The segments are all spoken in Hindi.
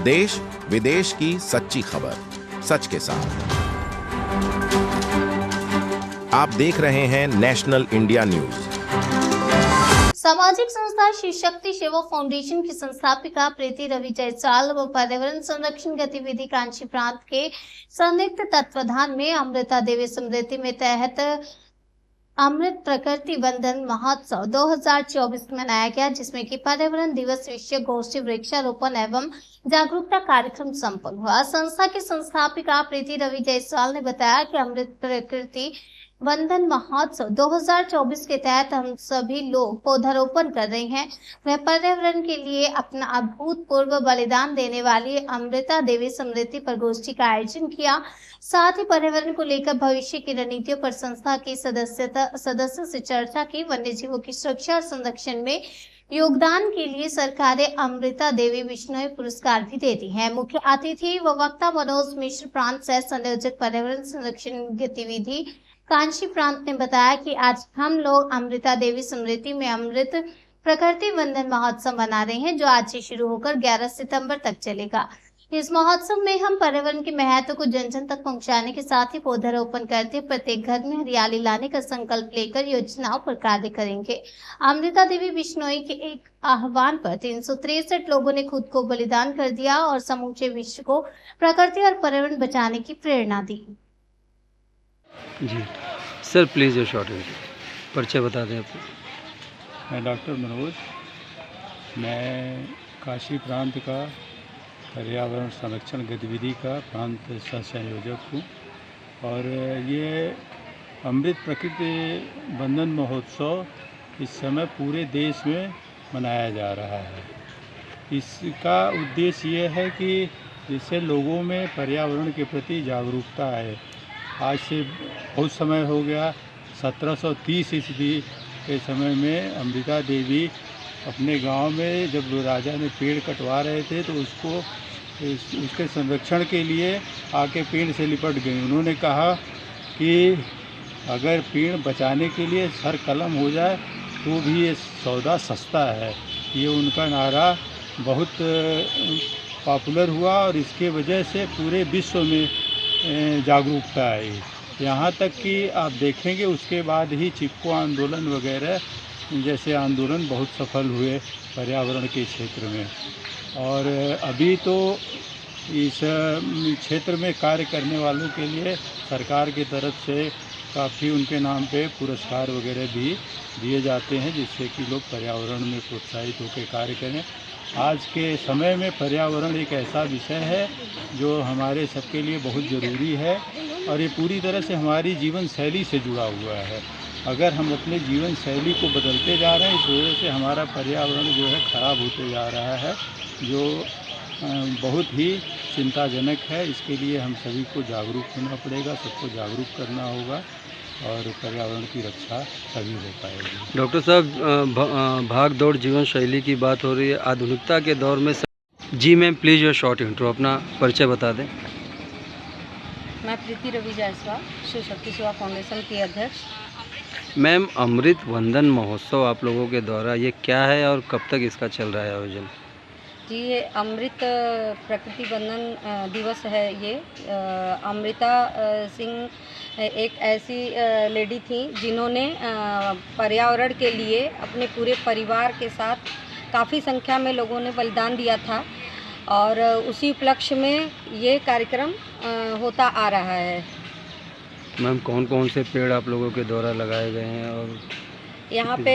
देश विदेश की सच्ची खबर सच के साथ। आप देख रहे हैं नेशनल इंडिया न्यूज। सामाजिक संस्था श्री शक्ति सेवा फाउंडेशन की संस्थापिका प्रीति रवि जायसवाल व पर्यावरण संरक्षण गतिविधि कांची प्रांत के संयुक्त तत्वाधान में अमृता देवी स्मृति में तहत अमृत प्रकृति वंदन महोत्सव 2024 मनाया गया, जिसमें कि पर्यावरण दिवस, विषय गोष्ठी, वृक्षारोपण एवं जागरूकता कार्यक्रम संपन्न हुआ। संस्था की संस्थापिका प्रीति रवि जायसवाल ने बताया कि अमृत प्रकृति वंदन महोत्सव 2024 के तहत हम सभी लोग पौधारोपण कर रहे हैं। वह पर्यावरण के लिए अपना अभूतपूर्व बलिदान देने वाली अमृता देवी स्मृति प्रगोष्ठी का आयोजन किया। साथ ही पर्यावरण को लेकर भविष्य की रणनीतियों पर संस्था के सदस्यों से चर्चा की। वन्य जीवों की सुरक्षा और संरक्षण में योगदान के लिए सरकारें अमृता देवी बिश्नोई पुरस्कार भी देती है। मुख्य अतिथि व वक्ता मनोज मिश्र, प्रांत सह संयोजक पर्यावरण संरक्षण गतिविधि कांची प्रांत ने बताया कि आज हम लोग अमृता देवी स्मृति में अमृत प्रकृति वंदन महोत्सव मना रहे हैं, जो आज से शुरू होकर 11 सितंबर तक चलेगा। इस महोत्सव में हम पर्यावरण के महत्व को जन जन तक पहुंचाने के साथ ही पौधारोपण करते प्रत्येक घर में हरियाली लाने का संकल्प लेकर योजनाओं पर कार्य करेंगे। अमृता देवी बिश्नोई के एक आह्वान पर 363 लोगों ने खुद को बलिदान कर दिया और समूचे विश्व को प्रकृति और पर्यावरण बचाने की प्रेरणा दी। जी सर, प्लीज़ योर शॉर्ट परिचय बता दें आपको। मैं डॉक्टर मनोज, मैं काशी प्रांत का पर्यावरण संरक्षण गतिविधि का प्रांत सह संयोजक हूँ और ये अमृत प्रकृति वंदन महोत्सव इस समय पूरे देश में मनाया जा रहा है। इसका उद्देश्य ये है कि जिससे लोगों में पर्यावरण के प्रति जागरूकता आए। आज से बहुत समय हो गया, 1730 ईस्वी के समय में अमृता देवी अपने गांव में जब राजा ने पेड़ कटवा रहे थे तो उसके संरक्षण के लिए आके पेड़ से लिपट गई। उन्होंने कहा कि अगर पेड़ बचाने के लिए सर कलम हो जाए तो भी ये सौदा सस्ता है। ये उनका नारा बहुत पॉपुलर हुआ और इसके वजह से पूरे विश्व में जागरूकता आई। यहाँ तक कि आप देखेंगे उसके बाद ही चिपको आंदोलन वगैरह जैसे आंदोलन बहुत सफल हुए पर्यावरण के क्षेत्र में। और अभी तो इस क्षेत्र में कार्य करने वालों के लिए सरकार की तरफ से काफ़ी उनके नाम पे पुरस्कार वगैरह भी दिए जाते हैं, जिससे कि लोग पर्यावरण में प्रोत्साहित होकर कार्य करें। आज के समय में पर्यावरण एक ऐसा विषय है जो हमारे सबके लिए बहुत ज़रूरी है और ये पूरी तरह से हमारी जीवन शैली से जुड़ा हुआ है। अगर हम अपने जीवन शैली को बदलते जा रहे हैं, इस वजह से हमारा पर्यावरण जो है ख़राब होते जा रहा है, जो बहुत ही चिंताजनक है। इसके लिए हम सभी को जागरूक होना पड़ेगा, सबको जागरूक करना होगा और पर्यावरण की रक्षा तभी हो पाएगी। डॉक्टर साहब, भाग दौड़ जीवन शैली की बात हो रही है आधुनिकता के दौर में। जी ma'am, please your short intro, अपना परिचय बता दें। मैं प्रीति रवि जायसवाल, श्री शक्ति सेवा फाउंडेशन की अध्यक्ष। मैम, अमृत वंदन महोत्सव आप लोगों के द्वारा ये क्या है और कब तक इसका चल रहा है आयोजन? जी, ये अमृत प्रकृति वंदन दिवस है। ये अमृता सिंह एक ऐसी लेडी थी जिन्होंने पर्यावरण के लिए अपने पूरे परिवार के साथ काफ़ी संख्या में लोगों ने बलिदान दिया था और उसी उपलक्ष्य में ये कार्यक्रम होता आ रहा है। मैम, कौन कौन से पेड़ आप लोगों के द्वारा लगाए गए हैं? और यहाँ पे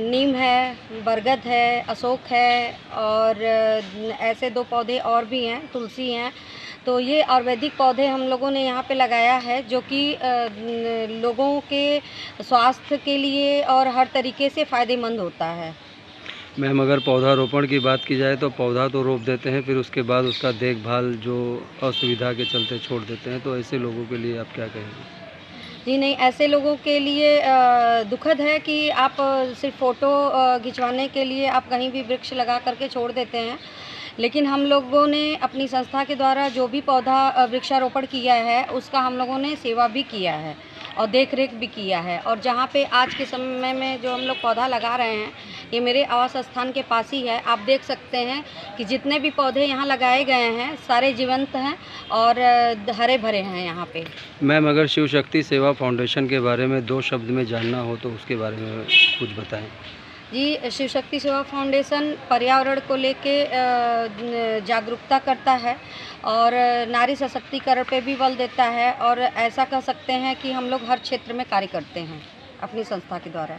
नीम है, बरगद है, अशोक है और ऐसे 2 पौधे और भी हैं, तुलसी हैं। तो ये आयुर्वेदिक पौधे हम लोगों ने यहाँ पे लगाया है, जो कि लोगों के स्वास्थ्य के लिए और हर तरीके से फ़ायदेमंद होता है। मैम, अगर पौधारोपण की बात की जाए तो पौधा तो रोप देते हैं, फिर उसके बाद उसका देखभाल जो असुविधा के चलते छोड़ देते हैं, तो ऐसे लोगों के लिए आप क्या कहेंगे? जी नहीं, ऐसे लोगों के लिए दुखद है कि आप सिर्फ फ़ोटो खिंचवाने के लिए आप कहीं भी वृक्ष लगा करके छोड़ देते हैं, लेकिन हम लोगों ने अपनी संस्था के द्वारा जो भी पौधा वृक्षारोपण किया है उसका हम लोगों ने सेवा भी किया है। और देख रेख भी किया है। और जहाँ पे आज के समय में जो हम लोग पौधा लगा रहे हैं, ये मेरे आवास स्थान के पास ही है। आप देख सकते हैं कि जितने भी पौधे यहाँ लगाए गए हैं सारे जीवंत हैं और हरे भरे हैं यहाँ पे। मैम, अगर शिव शक्ति सेवा फाउंडेशन के बारे में 2 शब्द में जानना हो तो उसके बारे में कुछ बताएं। जी, शिव शक्ति सेवा फाउंडेशन पर्यावरण को लेके जागरूकता करता है और नारी सशक्तिकरण पे भी बल देता है, और ऐसा कह सकते हैं कि हम लोग हर क्षेत्र में कार्य करते हैं अपनी संस्था के द्वारा।